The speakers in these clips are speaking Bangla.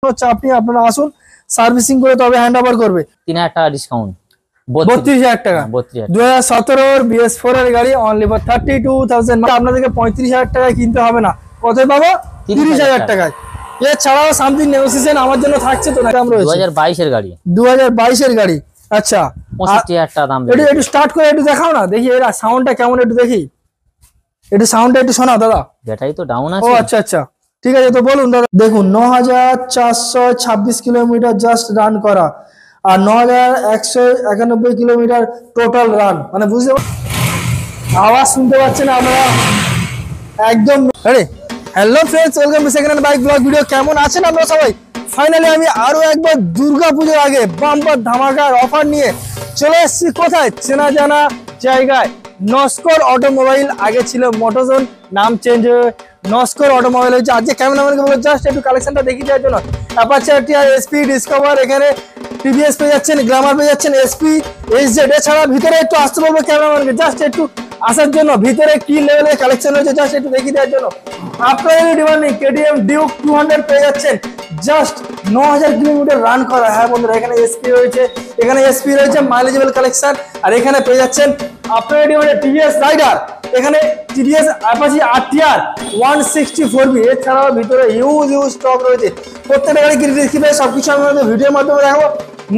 হচ্ছে আপনি আপনারা আসুন, সার্ভিসিং করে তবে হ্যান্ড ওভার করবে। 3000 টাকা ডিসকাউন্ট, 32,000 টাকা। 2017 BS4 এর গাড়ি অনলি ফর 32,000। আপনাদেরকে 35,000 টাকায় কিনতে হবে না, কত পাবো? 30,000 টাকায়। এছাড়াও সামথিং নেগোসিয়েশন আমার জন্য থাকছে তো না? 2022 এর গাড়ি, 2022 এর গাড়ি। আচ্ছা 65,000 টাকা দাম। একটু স্টার্ট করে একটু দেখাও না দেখি, এর সাউন্ডটা কেমন একটু দেখি, একটু সাউন্ডটা একটু শোনাও দাদা। ব্যাটারি তো ডাউন আছে। ও আচ্ছা আচ্ছা, ঠিক আছে, তো বলুন দাদা। দেখুন 9,426 কিলোমিটার জাস্ট রান করা, আর 9,191 কিলোমিটার টোটাল রান। মানে বুঝতে আওয়াজ শুনতে পাচ্ছেন আপনারা একদম। Hello friends, welcome to second hand bike blog video. কেমন আছেন আপনারা সবাই? ফাইনালি আমি আরো একবার দুর্গাপুজোর আগে বাম্পার ধামাকার অফার নিয়ে চলে এসেছি। কোথায়? চেনা জানা জায়গায়, নস্কর অটোমোবাইল। আগে ছিল মোটোজোন, নাম চেঞ্জ হয়ে নস্কর অটোমোবাইল হয়েছে। আজকে ক্যামেরাম্যানকে বলে জাস্ট একটু কালেকশনটা দেখিয়ে দেওয়ার জন্য। অ্যাপাচার টিআর, এসপি, ডিসকভার, এখানে টিভিএস পেয়ে যাচ্ছেন, গ্ল্যামার পেয়ে যাচ্ছেন, এসপি, এসজেড। এছাড়া ভিতরে একটু আসতে বলবো ক্যামেরাম্যানকে জাস্ট একটু আসার জন্য, ভিতরে কি লেভেলের কালেকশন রয়েছে জাস্ট একটু দেখিয়ে দেওয়ার জন্য। আপনাদের ডিমান্ড নেই, কেটিএম ডিউক 200 পেয়ে যাচ্ছেন জাস্ট 9,000 কিলোমিটার রান করা। হ্যাঁ বন্ধুরা, এখানে এসপি রয়েছে, এখানে এসপি রয়েছে, মাইলেজেবল কালেকশন। আর এখানে পেয়ে যাচ্ছেন আপনাদের ডিমান্ডে টিভিএস রাইডার, এখানে টিভিএস অ্যাপাচি আরটিআর 164B। এছাড়াও ভিতরে হিউজ স্টক রয়েছে। প্রত্যেকটা গাড়ি কি দেখতে পাই সবকিছু আমি ভিডিওর মাধ্যমে দেখাবো,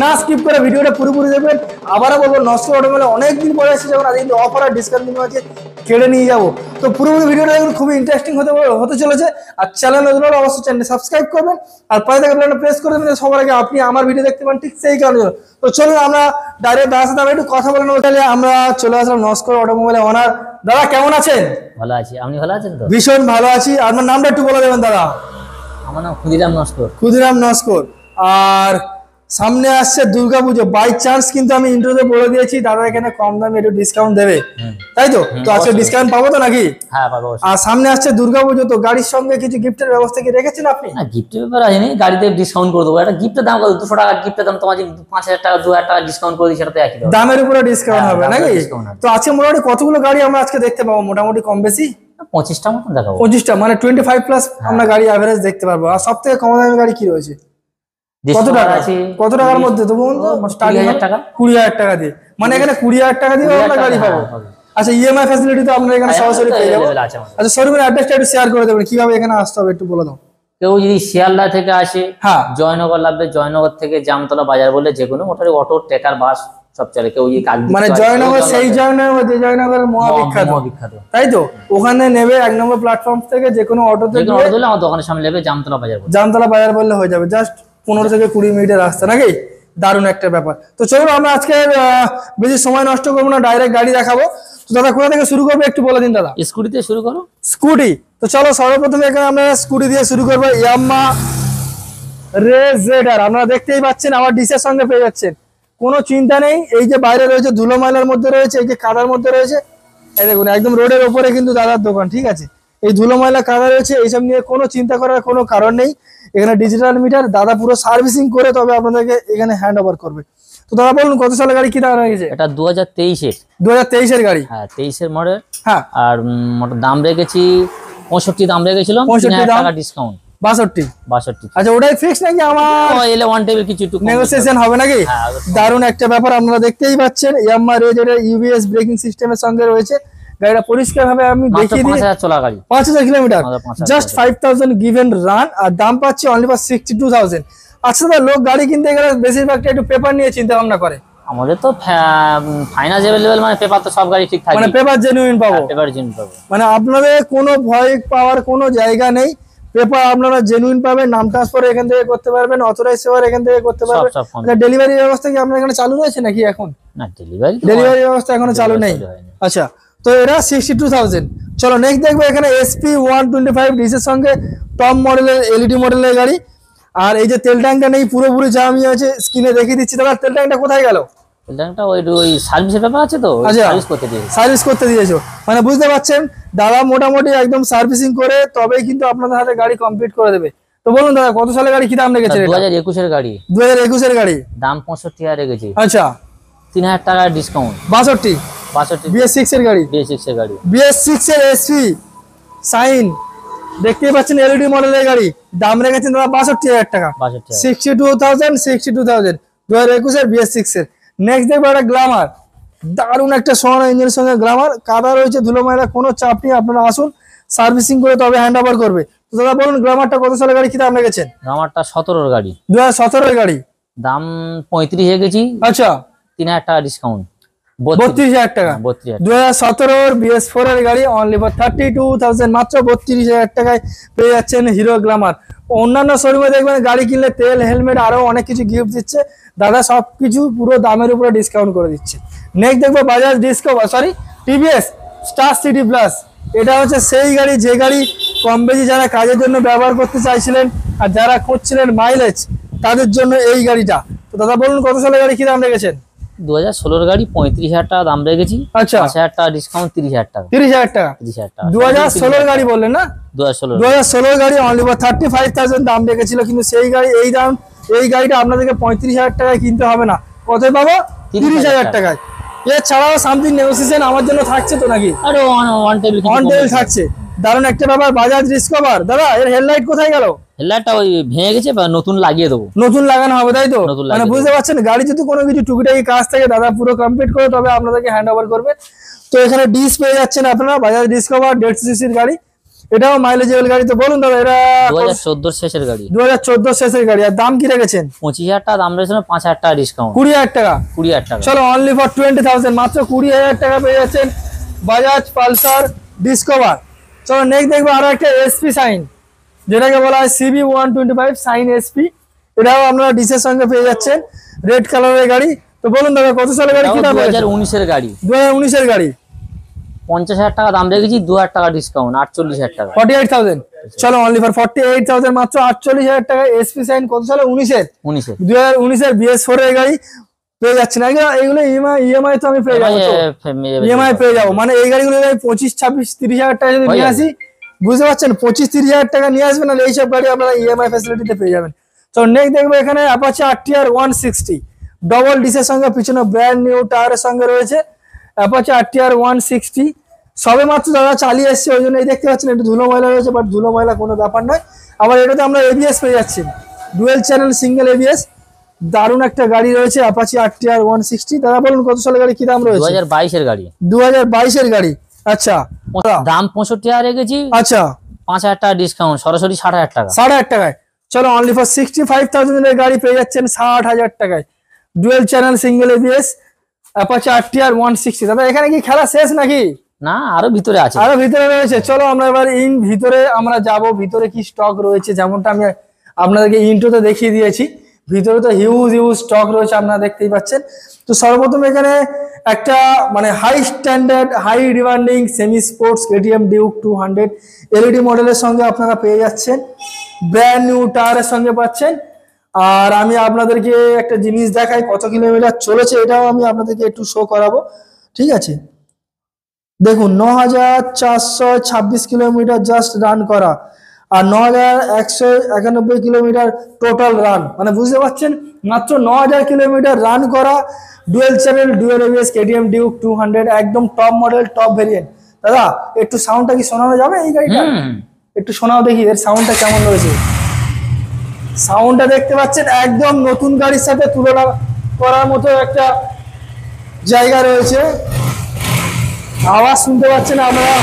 না স্কিপ করে ভিডিওটা পুরোপুরি দেখবেন। আবারও বলবো, নস্কর অটোমোবাইলে অনেকদিন পরে এসেছে, যখন আজকে অফার আর ডিসকাউন্ট দিন আছে, কেড়ে নিয়ে যাবো। তো পুরোপুরি ভিডিওটা দেখুন, খুবই ইন্টারেস্টিং হতে চলেছে। আর চ্যানেল নতুন হলে অবশ্যই চ্যানেল সাবস্ক্রাইব করবেন, আর পাশে থাকা বেলটা প্রেস করে দেবেন সবার আগে আপনি আমার ভিডিও দেখতে পান, ঠিক সেই কারণে। তো চলুন আমরা ডাইরেক্ট দাদার সাথে একটু কথা বলে নেবো। তাহলে আমরা চলে আসলাম নস্কর অটোমোবাইলের ওনার। দাদা কেমন আছেন? ভালো আছি, আপনি ভালো আছেন তো? ভীষণ ভালো আছি। আপনার নামটা একটু বলে দেবেন দাদা। আমার নাম ক্ষুদিরাম নস্কর। ক্ষুদিরাম নস্কর। আর সামনে আসছে দুর্গাপুজো, বাই চান্স কিন্তু আমি ইন্ট্রোতে বলে দিয়েছি দাদা এখানে কম দামে একটু ডিসকাউন্ট দেবে, তাই তো? তো আজকে ডিসকাউন্ট পাবো তো নাকি? হ্যাঁ পাবো। আর সামনে আসছে দুর্গাপুজো, তো গাড়ির সঙ্গে কিছু গিফটের ব্যবস্থা কি রেখেছেন আপনি? না, গিফটের ব্যাপার আছে না, গাড়িতে ডিসকাউন্ট করে দেবো। একটা গিফটের দাম কত? 200 টাকা গিফটের দাম, তোমার 5,000 টাকা 2,000 টাকা ডিসকাউন্ট করে দিই, সেটা তো একই দামের উপরে ডিসকাউন্ট হবে নাকি? তো আজকে মোটামুটি কতগুলো গাড়ি আমরা আজকে দেখতে পাবো? মোটামুটি কম বেশি 25টা মতন দেখাবো। 25টা, মানে 25+ আমরা গাড়ি অ্যাভারেজ দেখতে পারবো। আর সব থেকে কম দামের গাড়ি কি রয়েছে? কত টাকা আছে? কত টাকার মধ্যে? তো বলুন তো, 20,000 টাকা। 20,000 টাকা দিয়ে, মানে এখানে 20,000 টাকা দিয়ে আমরা গাড়ি পাবো। আচ্ছা, ইএমআই ফ্যাসিলিটি তো আপনারা এখানে সরাসরি পেয়ে যাবো। আচ্ছা, শোরুমের অ্যাড্রেসটা একটু শেয়ার করে দেবেন, কিভাবে এখানে আসতে হবে একটু বলে দাও। কেউ যদি শিয়ালদা থেকে আসে, হ্যাঁ, জয়নগর লাগবে, জয়নগর থেকে জামতলা বাজার বলে যে কোনো মোটরে অটো, ট্রেকার, বাস সব চলে। কেউ মানে জয়নগর, সেই জয়নগর যে জয়নগর মহাবিখ্যাত, তাই তো? ওখানে নেবে 1 নম্বর প্ল্যাটফর্ম থেকে, যে কোনো অটোতে দিলে আমার দোকানের সামনে নেবে, জামতলা বাজার, জামতলা বাজার বললে হয়ে যাবে। জাস্ট 15 থেকে 20 মিনিটের রাস্তা নাকি? দারুণ একটা ব্যাপার। তো চলুন আমরা আজকে বেশি সময় নষ্ট করবো না, ডাইরেক্ট গাড়ি দেখাবো। তো দাদা কোথা থেকে শুরু করবো একটু বলে দিন দাদা। স্কুটিতে শুরু করো। স্কুটি, তো চলো সর্বপ্রথমে এখানে আমরা স্কুটি দিয়ে শুরু করবো। ইয়ামাহা রেজেডার আপনারা দেখতেই পাচ্ছেন, আমার ডিসের সঙ্গে পেয়ে যাচ্ছেন, কোনো চিন্তা নেই। এই যে বাইরে রয়েছে ধুলো ময়লার মধ্যে রয়েছে, এই যে কাদার মধ্যে রয়েছে, এই দেখুন একদম রোডের ওপরে কিন্তু দাদার দোকান, ঠিক আছে? এই ধুলো ময়লা কাদা রয়েছে, এইসব নিয়ে কোনো চিন্তা করার কোনো কারণ নেই। এখানে ডিজিটাল মিটার, দাদা পুরো সার্ভিসিং করে তবে আপনাদেরকে এখানে হ্যান্ড ওভার করবে। তো দাদা বলুন কত সালের গাড়ি, কি দাম রেখেছে? এটা 2023 এর। 2023 এর গাড়ি, হ্যাঁ 23 এর মডেল। হ্যাঁ, আর দাম রেখেছি 65 দাম রেখেছিলাম, 65 টাকা ডিসকাউন্ট, 62। আচ্ছা, ওটাই ফিক্স নাকি আমার এলে ওয়ান টেবিল কিছু একটু নেগোসিয়েশন হবে নাকি? দারুণ একটা ব্যাপার। আপনারা দেখতেই পাচ্ছেন ইয়ামাহা রেজেডার ইউবিএস ব্রেকিং সিস্টেমের সঙ্গে রয়েছে। গাড়িটা পরিষ্কার ভাবে আমি দেখিয়ে দিই। 5,000 চলা গাড়ি, 5,000 কিলোমিটার, জাস্ট 5,000 গিভেন রান, আর দাম পাচ্ছি অনলি ফর 62,000। আচ্ছা দাদা, লোক গাড়ি কিনতে গেলে বেশিরভাগটা একটু পেপার নিয়ে চিন্তা ভাবনা করে। আমাদের তো ফাইনান্স अवेलेबल, মানে পেপার তো সব গাড়ি ঠিক থাকে, মানে পেপার জেনুইন পাবো, পেপার জেনুইন পাবো। মানে আপনাদের কোনো ভয় পাওয়ার কোনো জায়গা নেই, পেপার আপনারা জেনুইন পাবেন। নাম ট্রান্সফার এখান থেকে করতে পারবেন, অথরাইজ সেবার এখান থেকে করতে পারবেন। ডেলিভারি ব্যবস্থা কি আপনার এখানে চালু রয়েছে নাকি এখন? না, ডেলিভারি ব্যবস্থা এখনো চালু নেই। আচ্ছা, তো এটা 62,000। চলো নেক্সট দেখবো এখানে এসপি 125 ডিসের সঙ্গে টপ মডেলের এলইডি মডেলের গাড়ি। আর এই যে তেল ট্যাঙ্কটা নেই, পুরোপুরি জামি আছে, স্ক্রিনে দেখিয়ে দিচ্ছি। দাদা তেল ট্যাঙ্কটা কোথায় গেল? তেল ট্যাঙ্কটা ওই সার্ভিসের ব্যাপার আছে তো, সার্ভিস করতে দিয়েছো, মানে বুঝতে পারছেন দাদা মোটামুটি একদম সার্ভিসিং করে তবেই কিন্তু আপনাদের হাতে গাড়ি কমপ্লিট করে দেবে। তো বলুন দাদা কত সালের গাড়ি, কি দাম রেখেছে? 2021 এর গাড়ি। 2021 এর গাড়ি, দাম 65,000 রেখেছি। আচ্ছা, 3,000 টাকা ডিসকাউন্ট, 62 BS6 এর গাড়ি, BS6 এর গাড়ি, BS6 এর এসপি সাইন দেখতেই পাচ্ছেন এলইডি মডেলের গাড়ি, দাম রেখেছেন দাদা 62,000 টাকা। 62,000 2021 BS6 এর। নেক্সট দেখবো একটা গ্ল্যামার, দারুণ একটা সোনার ইঞ্জিনের সঙ্গে গ্ল্যামার, কাদা রয়েছে, ধুলো ময়লা কোনো চাপ নেই, আপনারা আসুন সার্ভিসিং করে তবে হ্যান্ড ওভার করবে। তো দাদা বলুন গ্ল্যামারটা কত সালের গাড়ি, কি দাম রেখেছেন? গ্ল্যামারটা 17 গাড়ি, 2017 এর গাড়ি, দাম 35 হয়ে গেছি। আচ্ছা 3000 টাকা ডিসকাউন্ট, 32,000 টাকা। 32,000। 2017 BS4 এর গাড়ি অনলি ফর 32,000, মাত্র 32,000 টাকায় পেয়ে যাচ্ছেন হিরো গ্ল্যামার। অন্যান্য শোরুমে দেখবেন গাড়ি কিনলে তেল, হেলমেট, আরো অনেক কিছু গিফট দিচ্ছে, দাদা সবকিছু পুরো দামের উপরে ডিসকাউন্ট করে দিচ্ছে। নেক্সট দেখবো Bajaj discover, sorry TVS star city plus. এটা হচ্ছে সেই গাড়ি যে গাড়ি কম বেশি যারা কাজের জন্য ব্যবহার করতে চাইছিলেন আর যারা খুঁজছিলেন মাইলেজ, তাদের জন্য এই গাড়িটা। তো দাদা বলুন কত সালের গাড়ি, কি দাম রেখেছেন? 2016 গাড়ি 35,000 টাকা দাম রেখেছি। আচ্ছা 5,000 টাকা ডিসকাউন্ট, 30,000 টাকা। 30,000 টাকা। 30,000 টাকা 2016 গাড়ি বললেন না? 2016 গাড়ি অনলি ফর 35,000 দাম রেখেছিল, কিন্তু সেই গাড়ি এই গাড়িটা আপনাদেরকে 35,000 টাকায় কিনতে হবে না, কত পাবো? 30,000 টাকায়। এছাড়াও সামথিং নেগোসিয়েশন আমার জন্য থাকছে তো নাকি? আরে ওয়ান টেবিল থাকছে। দারুণ একটা ব্যাপার, বাজাজ ডিসকভার। দাদা এর হেডলাইট কোথায় গেল? হেডলাইটটা ওই ভেঙে গেছে, বা নতুন লাগিয়ে দেবো। নতুন লাগানো হবে তাই তো? নতুন মানে বুঝতে পারছেন, গাড়ি যদি কোনো কিছু টুকিটাকি কাজ থাকে দাদা পুরো কমপ্লিট করে তবে আপনাদেরকে হ্যান্ড ওভার করবে। তো এখানে ডিস পেয়ে যাচ্ছেন আপনারা, বাজাজ ডিসকভার 150 সিসির গাড়ি, এটাও মাইলেজেবল গাড়ি। তো বলুন দাদা এটা 2014 শেষের গাড়ি, 2014 শেষের গাড়ি, আর দাম কি রেখেছেন? 25,000 টাকা দাম রয়েছে, 5,000 টাকা ডিসকাউন্ট, 20,000 টাকা। 20,000 টাকা। চলো অনলি ফর 20,000, মাত্র 20,000 টাকা পেয়ে যাচ্ছেন বাজাজ পালসার ডিসকভার। চলো নেক্সট দেখবো আরো একটা এসপি সাইন, যেটাকে বলা হয় CB 125 সাইন এসপি। এটাও আপনারা ডিসের সঙ্গে পেয়ে যাচ্ছেন, রেড কালারের গাড়ি। তো বলুন দাদা কত সালের গাড়ি, কি দাম? 2019 এর গাড়ি, 2019 এর গাড়ি, 50,000 টাকা দাম রেখেছি, 2,000 টাকা ডিসকাউন্ট, 48,000 টাকা। 48,000। চলো অনলি ফর 48,000, মাত্র 48,000 টাকা এসপি সাইন। কত সালে? 19 এর। 2019 এর BS4 এর গাড়ি পেয়ে যাচ্ছেন। এইগুলো ইএমআই তো আমি পেয়ে যাবো, ইএমআই পেয়ে যাবো। মানে এই গাড়িগুলো 25, 26, 30,000 টাকা যদি নিয়ে আসি, বুঝতে পারছেন, 25-30,000 টাকা নিয়ে আসবেন, আর এইসব গাড়ি আপনারা ইএমআই ফ্যাসিলিটিতে পেয়ে যাবেন। তো নেক্সট দেখবো এখানে অ্যাপাচি RTR 160 ডবল ডিসের সঙ্গে, পিছনে ব্র্যান্ড নিউ টায়ারের সঙ্গে রয়েছে অ্যাপাচি RTR 160। সবে মাত্র দাদা চালিয়ে এসছে, ওই জন্য এই দেখতে পাচ্ছেন একটু ধুলো ময়লা রয়েছে, বাট ধুলো ময়লা কোনো ব্যাপার নয়। আবার এটাতে আমরা ABS পেয়ে যাচ্ছি, ডুয়েল চ্যানেল সিঙ্গেল ABS। দারুণ একটা গাড়ি রয়েছে অ্যাপাচি RTR 160। দাদা বলুন কত সালের গাড়ি, কি দাম রয়েছে? 2022 এর গাড়ি, 2022 এর গাড়ি। আচ্ছা দাম 65,000 রেখেছি। আচ্ছা 5,000 টাকা ডিসকাউন্ট, সরাসরি 60,000 টাকা। 60,000 টাকায়। চলো অনলি ফর 65,000 এর গাড়ি পেয়ে যাচ্ছেন 60,000 টাকায়, dual channel single ABS Apache RTR 160। দাদা এখানে কি খেলা শেষ নাকি? না, আরো ভিতরে আছে, আরো ভিতরে রয়েছে। চলো আমরা এবার ভিতরে আমরা যাব, ভিতরে কি স্টক রয়েছে, যেমনটা আমি আপনাদেরকে ইন্ট্রোতে দেখিয়ে দিয়েছি, ভিতরে তো হিউজ স্টক রয়েছে, আপনারা দেখতেই পাচ্ছেন। তো সর্বপ্রথম এখানে একটা মানে high standard, high demanding semi sports KTM Duke 200 LED মডেলের সঙ্গে আপনারা পেয়ে যাচ্ছেন, ব্র্যান্ড নিউ টায়ারের সঙ্গে পাচ্ছেন। আর আমি আপনাদেরকে একটা জিনিস দেখাই, কত কিলোমিটার চলেছে এটাও আমি আপনাদেরকে একটু শো করাবো, ঠিক আছে? দেখুন 9,426 কিলোমিটার জাস্ট রান করা, আর 9,191 কিলোমিটার টোটাল রান। মানে বুঝতে পারছেন, মাত্র 9,000 কিলোমিটার রান করা, dual channel dual ABS KTM Duke 200, একদম টপ মডেল, টপ ভেরিয়েন্ট। দাদা একটু সাউন্ডটা কি শোনানো যাবে এই গাড়িটা? একটু শোনাও দেখি এর সাউন্ডটা কেমন রয়েছে। সাউন্ডটা দেখতে পাচ্ছেন, একদম নতুন গাড়ির সাথে তুলনা করার মতো একটা জায়গা রয়েছে। আওয়াজ শুনতে পাচ্ছেন আপনারা,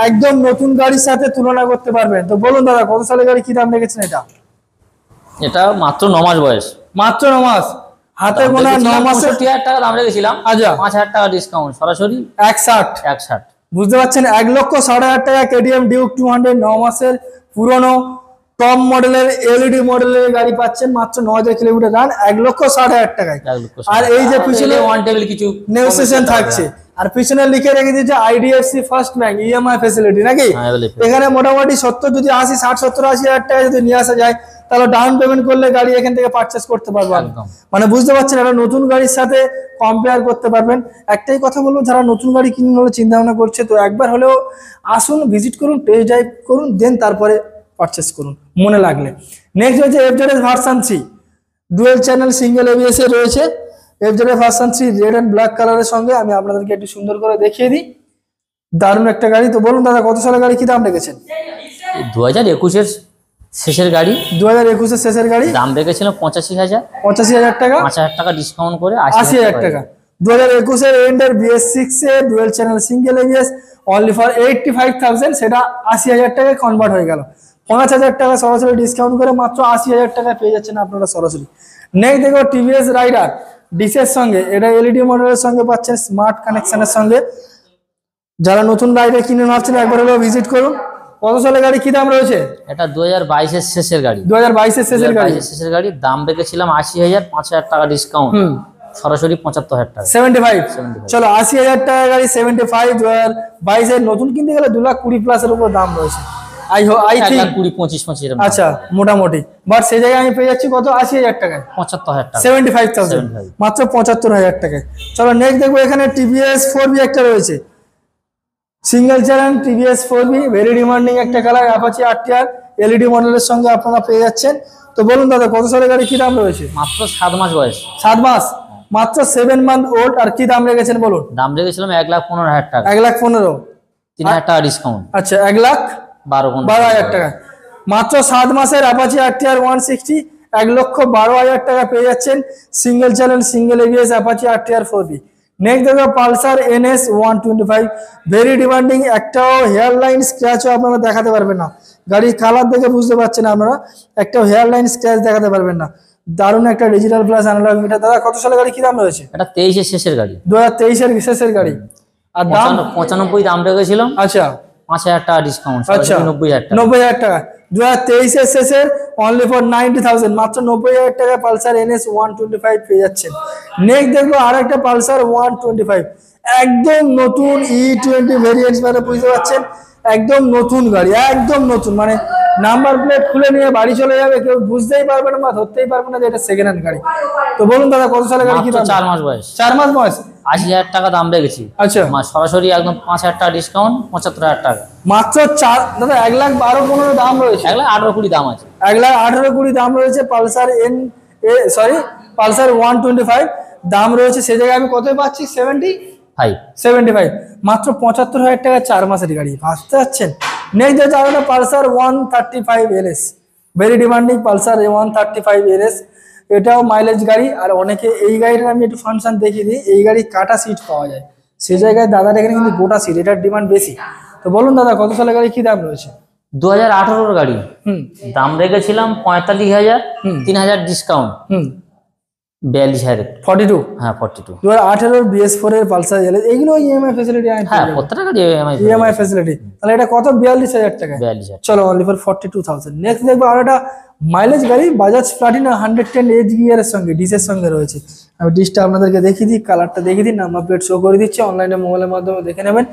একদম নতুন গাড়ির সাথে তুলনা করতে পারবেন। তো বলুন দাদা কত সালের গাড়ি, কি দাম রেখেছেন এটা? এটা মাত্র 9 মাস বয়স, মাত্র 9 মাস, হাতে গোনা 9 মাসে 65,000 টাকা দাম রেখেছিলাম। আচ্ছা 5,000 টাকা ডিসকাউন্ট, সরাসরি 160। বুঝতে পারছেন, 1,60,000 টাকা KTM ডিউক 200 9 মাসের পুরনো টপ মডেলের LED মডেলের গাড়ি পাচ্ছেন, মাত্র 9,000 কিলোমিটার রান, 1,60,000 টাকায়। আর এই যে পিছনে ওয়ান টেবিল কিছু নেগোসিয়েশন থাকছে, আর পিছনে লিখে রেখে দিয়েছে IDFC first bank EMI facility নাকি? এখানে মোটামুটি 70 যদি 80 60 70 80,000 টাকা যদি নিয়ে আসা যায়, তাহলে ডাউন পেমেন্ট করলে গাড়ি এখান থেকে পারচেস করতে পারবেন। মানে বুঝতে পারছেন, এটা নতুন গাড়ির সাথে কম্পেয়ার করতে পারবেন। একটাই কথা বলবো, যারা নতুন গাড়ি কিনবে বলে চিন্তা ভাবনা করছে, তো একবার হলেও আসুন, ভিজিট করুন, টেস্ট ড্রাইভ করুন, দেন তারপরে পারচেস করুন মনে লাগলে। নেক্সট হচ্ছে FZS version 3 dual channel single ABS এ রয়েছে, FZS version 3 red and black কালারের সঙ্গে। আমি আপনাদেরকে একটু সুন্দর করে দেখিয়ে দিই, দারুণ একটা গাড়ি। তো বলুন দাদা কত সালের গাড়ি, কি দাম রেখেছেন? 2021-এর শেষের গাড়ি, 2021-এর শেষের গাড়ি, দাম রেখেছিলাম 85,000, 85,000 টাকা, 5,000 টাকা ডিসকাউন্ট করে 80,000 টাকা। 2021-এর এন্ডের BS6 A dual channel single ABS only for 85,000, সেটা 80,000 টাকায় কনভার্ট হয়ে গেল। 5,000 টাকা সরাসরি ডিসকাউন্ট করে মাত্র 80,000 টাকায় পেয়ে যাচ্ছেন আপনারা সরাসরি। নেক্সট দেখো টিভিএস রাইডার ডিসের সঙ্গে, এটা এলইডি মডেলের সঙ্গে পাচ্ছেন, স্মার্ট কানেকশনের সঙ্গে। যারা নতুন রাইডার কিনে ভাবছেন একবার হলেও ভিজিট করুন। কত সালের গাড়ি, কি দাম রয়েছে? এটা 2022-এর শেষের গাড়ি, 2022-এর শেষের গাড়ি, 2022-এর শেষের গাড়ি, দাম রেখেছিলাম 80,000, 5,000 টাকা ডিসকাউন্ট, সরাসরি 75,000 টাকা, 75। চলো 80,000 টাকা গাড়ি 75, 2022-এর নতুন কিনতে গেলে 2,20,000+ এর উপর দাম রয়েছে। আই থিঙ্ক 20-25 এরকম। আচ্ছা মোটামুটি, বাট সেই জায়গায় আমি পেয়ে যাচ্ছি কত, 80,000 টাকায়, 75,000 টাকা, 75,000, মাত্র 75,000 টাকায়। চলো নেক্সট দেখবো, এখানে টিভিএস 4B একটা রয়েছে, single channel TVS 4B, very demanding একটা কালার, অ্যাপাচি RTR এলইডি মডেলের সঙ্গে আপনারা পেয়ে যাচ্ছেন। তো বলুন দাদা কত সালের গাড়ি, কি দাম রয়েছে? মাত্র 7 মাস বয়স, 7 মাস, মাত্র 7 মান্থ ওল্ড। আর কি দাম রেখেছেন বলুন? দাম রেখেছিলাম 1,15,000 টাকা, 1,15,000, 3,000 টাকা ডিসকাউন্ট, আচ্ছা 1,12,000 টাকা। মাত্র 7 মাসের অ্যাপাচি RTR 160, 1,12,000 টাকা পেয়ে যাচ্ছেন, single channel single ABS Apache RTR 4B। Next দেখো পালসার NS 125, ভেরি ডিমান্ডিং, একটাও হেয়ার লাইন স্ক্র্যাচও আপনারা দেখাতে পারবেন না, গাড়ির কালার দেখে বুঝতে পারছেন আপনারা, একটাও হেয়ার লাইন স্ক্র্যাচ দেখাতে পারবেন না। দারুণ একটা ডিজিটাল প্লাস অ্যানালগ মিটার। দাদা কত সালের গাড়ি, কি দাম রয়েছে? এটা 23-এর শেষের গাড়ি, 2023-এর শেষের গাড়ি। আর দাম 95 দাম রেখেছিলাম, আচ্ছা 5,000 টাকা ডিসকাউন্ট, আচ্ছা 90,000 টাকা, 90,000 টাকা। 2023-এর শেষের অনলি ফর 90,000, মাত্র 90,000 টাকা পালসার NS 125 পেয়ে যাচ্ছেন। নেক্সট দেখবো আর একটা পালসার 125, একদম নতুন E20 ভেরিয়েন্ট, মানে বুঝতে পারছেন একদম নতুন গাড়ি, একদম নতুন, মানে নাম্বার প্লেট খুলে নিয়ে বাড়ি চলে যাবে, কেউ বুঝতেই পারবে না বা ধরতেই পারবে না যে এটা সেকেন্ড হ্যান্ড গাড়ি। তো বলুন দাদা কত সালের গাড়ি, কি দাম? 4 মাস বয়স, 4 মাস বয়স, 80,000 টাকা দাম রেখেছি, আচ্ছা সরাসরি একদম 5,000 টাকা ডিসকাউন্ট, 75,000 টাকা, মাত্র 4। দাদা 1,12,15,000 দাম রয়েছে, 1,18,20 দাম আছে, 1,18,20 দাম রয়েছে পালসার পালসার 125 দাম রয়েছে। সে জায়গায় আমি কত পাচ্ছি? 75, মাত্র 75,000 টাকা 4 মাসের গাড়ি, ভাবতে পারছেন। নেক্সট যেটা আমরা Pulsar 135 LS, very demanding Pulsar 135 LS, এটাও মাইলেজ গাড়ি। আর অনেকে এই গাড়িটার আমি একটু ফাংশন দেখিয়ে দিই, এই গাড়ি কাটা সিট পাওয়া যায়, সেই জায়গায় দাদার এখানে কিন্তু গোটা সিট, এটার ডিমান্ড বেশি। তো বলুন দাদা কত সালের গাড়ি, কি দাম রয়েছে? 2018-এর গাড়ি, দাম রেখেছিলাম 45,000, 3,000 ডিসকাউন্ট, 42,000, 42, হ্যাঁ 42। 2018-এর BS4 এর পালসার LS, এগুলো EMI ফ্যাসিলিটি, হ্যাঁ প্রত্যেকটা গাড়ি EMI ফ্যাসিলিটি। তাহলে এটা কত? 42,000 টাকা, 42,000। চলো অনলি ফর 42,000। নেক্সট দেখবো আর একটা মাইলেজ গাড়ি, বাজাজ প্লাটিনা 110 এজ গিয়ারের সঙ্গে, ডিসের সঙ্গে রয়েছে। আমি ডিসটা আপনাদেরকে দেখিয়ে দিই, কালারটা দেখিয়ে দিই, নাম্বার প্লেট শো করে দিচ্ছি, অনলাইনে মোবাইলের মাধ্যমে দেখে নেবেন।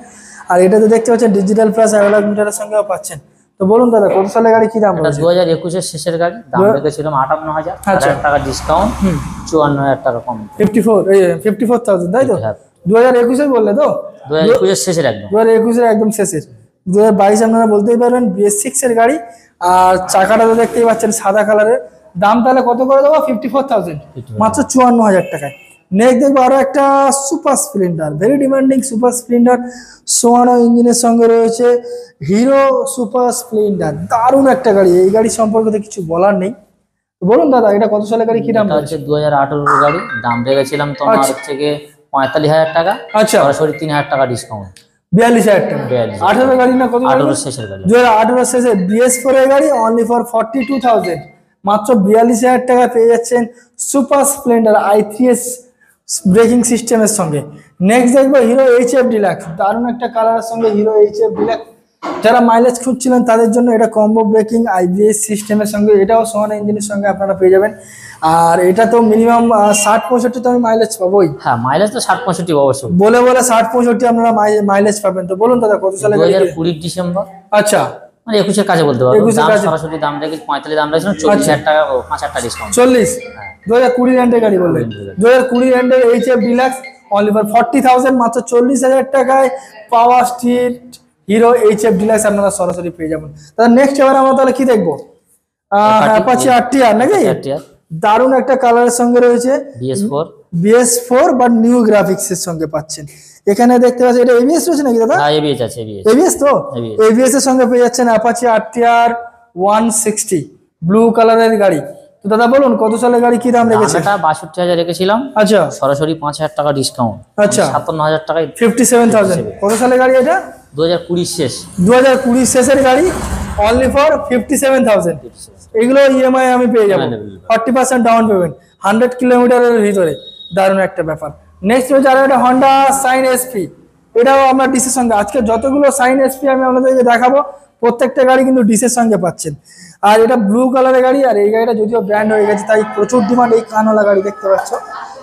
আর এটাতে দেখতে পাচ্ছেন ডিজিটাল প্লাস অ্যানালগ মিটারের সঙ্গেও পাচ্ছেন। তো বলুন দাদা কত সালের গাড়ি, কি দাম রয়েছে? 2021-এর শেষের গাড়ি, দাম রেখেছিলাম 58,000, 1,000 টাকা ডিসকাউন্ট, 54,000 টাকা কম, 54,000, তাই তো? 2021-এর বললে তো? 2021-এর শেষের, একদম 2021-এর একদম শেষের। 2022 আপনারা বলতেই পারবেন, BS6 এর গাড়ি। আর চাকাটা তো দেখতেই পাচ্ছেন সাদা কালারের, দাম তাহলে কত করে দেবো? 54,000, মাত্র 54,000 টাকায়। নেক্সট দেখবো আরো একটা super splendor, very demanding super splendor, সোয়ানো ইঞ্জিনের সঙ্গে রয়েছে, হিরো সুপার স্প্লেন্ডার, দারুণ একটা গাড়ি। এই গাড়ি সম্পর্কে তো কিছু বলার নেই। তো বলুন দাদা এটা কত সালের গাড়ি, কি দাম? হচ্ছে 2018-এর গাড়ি, দাম রেখেছিলাম তোমার থেকে 45,000 টাকা, আচ্ছা সরাসরি 3,000 টাকা ডিসকাউন্ট, 42,000 টাকা। 18 গাড়ি না কত? 18-এর শেষের গাড়ি, 2018 শেষে BS4 এর গাড়ি অনলি ফর 42,000, মাত্র 42,000 টাকা পেয়ে যাচ্ছেন সুপার স্প্লেন্ডার i3s ব্রেকিং সিস্টেমের সঙ্গে। নেক্সট দেখবো হিরো HF ডিলাক্স, দারুণ একটা কালারের সঙ্গে হিরো HF ডিলাক্স। যারা মাইলেজ খুঁজছিলেন তাদের জন্য এটা কম্বো ব্রেকিং IBS সিস্টেমের সঙ্গে, এটাও সোয়ানো ইঞ্জিনের সঙ্গে আপনারা পেয়ে যাবেন। আর এটা তো মিনিমাম 60-65 তো আমি মাইলেজ পাবোই। হ্যাঁ মাইলেজ তো 60-65 অবশ্যই, বলে 60-65 আপনারা মাইলেজ পাবেন। তো বলুন দাদা কত সালে? 2020 ডিসেম্বর, আচ্ছা মানে 21-এর কাছে বলতে পারবো। সরাসরি দাম রেখে 45 দাম রেখেছিলাম, 40,000 টাকা, 5,000 টাকা ডিসকাউন্ট, 40। 2020 র্যান্ডের গাড়ি বললেন, 2020 র্যান্ডের HF ডিলাক্স অনলি ফর 40,000, মাত্র 40,000 টাকায় পাওয়ার স্টিল হিরো HF ডিলাক্স আপনারা সরাসরি পেয়ে যাবেন। তাহলে নেক্সট এবার আমরা তাহলে কি দেখবো? অ্যাপাচি RTR নাকি? দারুণ একটা কালারের সঙ্গে রয়েছে, BS4 বা নিউ গ্রাফিক্স এর সঙ্গে পাচ্ছেন। এখানে দেখতে পাচ্ছেন এটা ABS রয়েছে নাকি দাদা? হ্যাঁ এবিএস আছে, এবিএস। ABS তো ABS ABS এর সঙ্গে পেয়ে যাচ্ছেন অ্যাপাচি RTR 160 ব্লু কালারের গাড়ি। তো দাদা বলুন কত সালের গাড়ি, কি দাম রেখেছেন? আমরা 62,000 রেখেছিলাম, আচ্ছা সরাসরি 5,000 টাকা ডিসকাউন্ট, আচ্ছা 57,000 টাকায় 57,000। কত সালের গাড়ি এটা? 2020 শেষ। 2020 শেষের গাড়ি, অনলি ফর 57,000। এগুলো ইএমআই আমি পেয়ে যাবো, 40% ডাউন পেমেন্ট, 100 কিলোমিটারের ভিতরে। দারুণ একটা ব্যাপার। নেক্সট হচ্ছে আরো একটা হন্ডা সাইন এসপি, এটাও আমরা ডিসের সঙ্গে, আজকে যতগুলো সাইন এসপি আমি আপনাদেরকে দেখাবো প্রত্যেকটা গাড়ি কিন্তু ডিসের সঙ্গে পাচ্ছেন। আর এটা ব্লু কালারের গাড়ি, আর এই গাড়িটা যদিও ব্র্যান্ড হয়ে গেছে তাই প্রচুর ডিমান্ড এই কানওয়ালা গাড়ি দেখতে পাচ্ছ।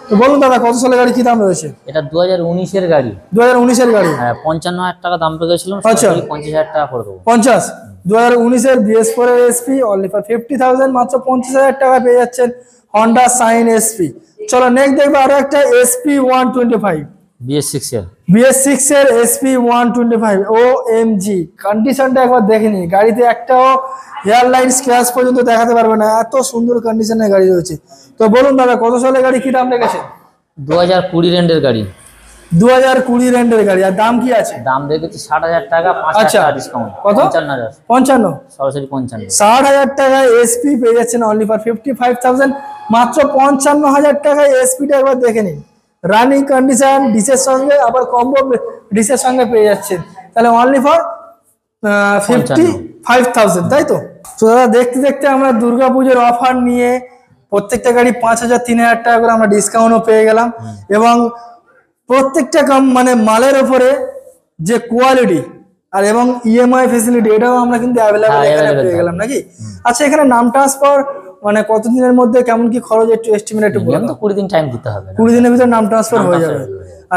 তো বলুন দাদা কত সালের গাড়ি, কি দাম রয়েছে? এটা 2019 এর গাড়ি। 2019 এর গাড়ি, হ্যাঁ 55,000 টাকা দাম রেখেছিলাম, আচ্ছা। সরাসরি 50,000 টাকা করে দেবো। 50 2019 এর BS4 এর এসপি অনলি ফর 50,000, মাত্র 50,000 টাকা পেয়ে যাচ্ছেন হন্ডা সাইন এসপি। চলো নেক্সট দেখবো আরো একটা SP 125, BS6 এর। BS6 এর SP 125 OMG। কন্ডিশনটা একবার দেখে নিন, গাড়িতে একটাও এয়ারলাইন স্ক্র্যাচ পর্যন্ত দেখাতে পারবে না, এত সুন্দর কন্ডিশনের গাড়ি রয়েছে। তো বলুন দাদা কত সালের গাড়ি, কি দাম রেখেছেন? 2020 রেন্ডের গাড়ি। 2020 রেন্টের গাড়ি, আর দাম কি আছে? দাম রেখেছি 60,000 টাকা, 5,000 টাকা ডিসকাউন্ট। কত? 55,000। 55, সরাসরি 55। 60,000 টাকায় এসপি পেয়ে যাচ্ছেন অনলি ফর 55,000, মাত্র 55,000 টাকায় এসপিটা একবার দেখে নিন। রানিং কন্ডিশন, ডিসের সঙ্গে আবার কম্বো ডিসের সঙ্গে পেয়ে যাচ্ছেন, তাহলে অনলি ফর 55,000, তাই তো? তো দাদা দেখতে দেখতে আমরা দুর্গাপুজোর অফার নিয়ে প্রত্যেকটা গাড়ি 5,000 3,000 টাকা করে আমরা ডিসকাউন্টও পেয়ে গেলাম, এবং প্রত্যেকটা মানে মালের উপরে যে কোয়ালিটি আর এবং ইএমআই ফেসিলিটি এটাও আমরা কিন্তু অ্যাভেলেবল এখানে পেয়ে গেলাম নাকি? আচ্ছা এখানে নাম ট্রান্সফার মানে কতদিনের মধ্যে কেমন কি খরচ একটু এস্টিমেট একটু বলুন তো। 20 দিন টাইম দিতে হবে, 20 দিনের ভিতর নাম ট্রান্সফার হয়ে যাবে।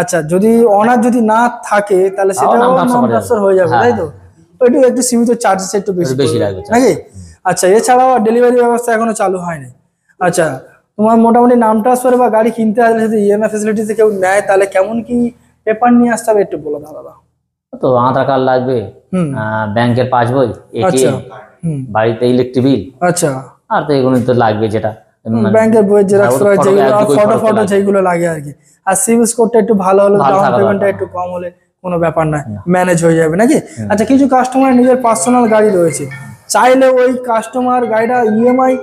আচ্ছা যদি অনার যদি না থাকে তাহলে সেটাও নাম ট্রান্সফার হয়ে যাবে, তাই তো? ওইটু একটু সীমিত চার্জেস একটু বেশি লাগবে নাকি? আচ্ছা এছাড়াও ডেলিভারি ব্যবস্থা এখনো চালু হয়নি। আচ্ছা তোমার মোটামুটি নাম ট্রান্সফার বা গাড়ি কিনতে আসলে যদি ইএমআই ফ্যাসিলিটিতে কেউ নেয় তাহলে কেমন কি পেপার নিয়ে আসতে হবে একটু বলো দাদা। তো আধার কার্ড লাগবে, ব্যাংকের পাসবই, আচ্ছা এটিএম, বাড়িতে ইলেকট্রিক বিল, আচ্ছা আর তো এগুলো তো লাগবে, যেটা ব্যাংকের বইয়ের জেরক্স যেগুলো ফটো যেগুলো লাগে আর কি। আর সিভিল স্কোরটা একটু ভালো হলে, ডাউন পেমেন্টটা একটু কম হলে কোনো ব্যাপার না, ম্যানেজ হয়ে যাবে নাকি? আচ্ছা কিছু কাস্টমার নিজের পার্সোনাল গাড়ি রয়েছে, চাইলে ওই কাস্টমার গাড়িটা ইএমআই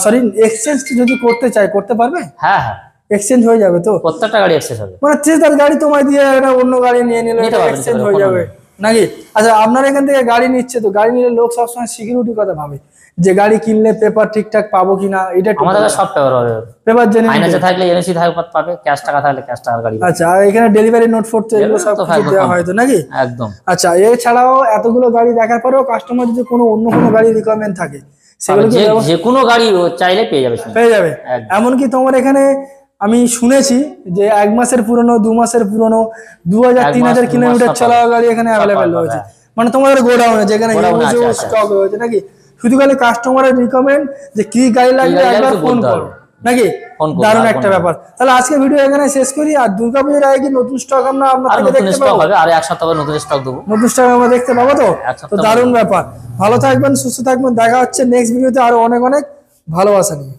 সরি এক্সচেঞ্জ যদি করতে চায় করতে পারবে? হ্যাঁ হ্যাঁ এক্সচেঞ্জ হয়ে যাবে তো? প্রত্যেকটা গাড়ি এক্সচেঞ্জ হবে, মানে তার গাড়ি তোমায় দিয়ে একটা অন্য গাড়ি নিয়ে নিলে এক্সচেঞ্জ হয়ে যাবে নাকি? আচ্ছা আপনার এখান থেকে গাড়ি নিচ্ছে, তো গাড়ি নিলে লোক সবসময় সিকিউরিটি কথা ভাবে যে গাড়ি কিনলে পেপার ঠিকঠাক পাবো কিনা, এটা আমাদের সব পেপার হবে, পেপার জেনে ফাইন্যান্সে থাকলে এনওসি পাবে, ক্যাশ টাকা থাকলে ক্যাশ টাকার গাড়ি। আচ্ছা আর এখানে ডেলিভারি নোট ফোট এগুলো সব কিছু দেওয়া হয় তো নাকি? একদম। আচ্ছা এছাড়াও এতগুলো গাড়ি দেখার পরেও কাস্টমার যদি অন্য কোনো গাড়ি রিকোয়ারমেন্ট থাকে সেগুলো যে কোনো গাড়ি চাইলে পেয়ে যাবে, পেয়ে যাবে। এমনকি তোমার এখানে আমি শুনেছি যে 1 মাসের পুরনো, 2 মাসের পুরনো, 2,000-3,000 কিলোমিটার চলা গাড়ি এখানে অ্যাভেলেবেল রয়েছে, মানে তোমাদের গোডাউনে যেখানে স্টক রয়েছে নাকি? শুধু খালি কাস্টমারের রিকমেন্ড যে কি গাড়ি লাগবে একবার ফোন করো নাকি? দারুণ একটা ব্যাপার। তাহলে আজকে ভিডিও এখানে শেষ করি, আর দুর্গাপূজার আগে কি নতুন স্টক আমরা আপনাদের দেখতে পাবো? আর এক সপ্তাহ নতুন স্টক দেবো, নতুন স্টক আমরা দেখতে পাবো তো? তো দারুণ ব্যাপার। ভালো থাকবেন, সুস্থ থাকবেন, দেখা হচ্ছে নেক্সট ভিডিওতে আরো অনেক অনেক ভালোবাসা নিয়ে।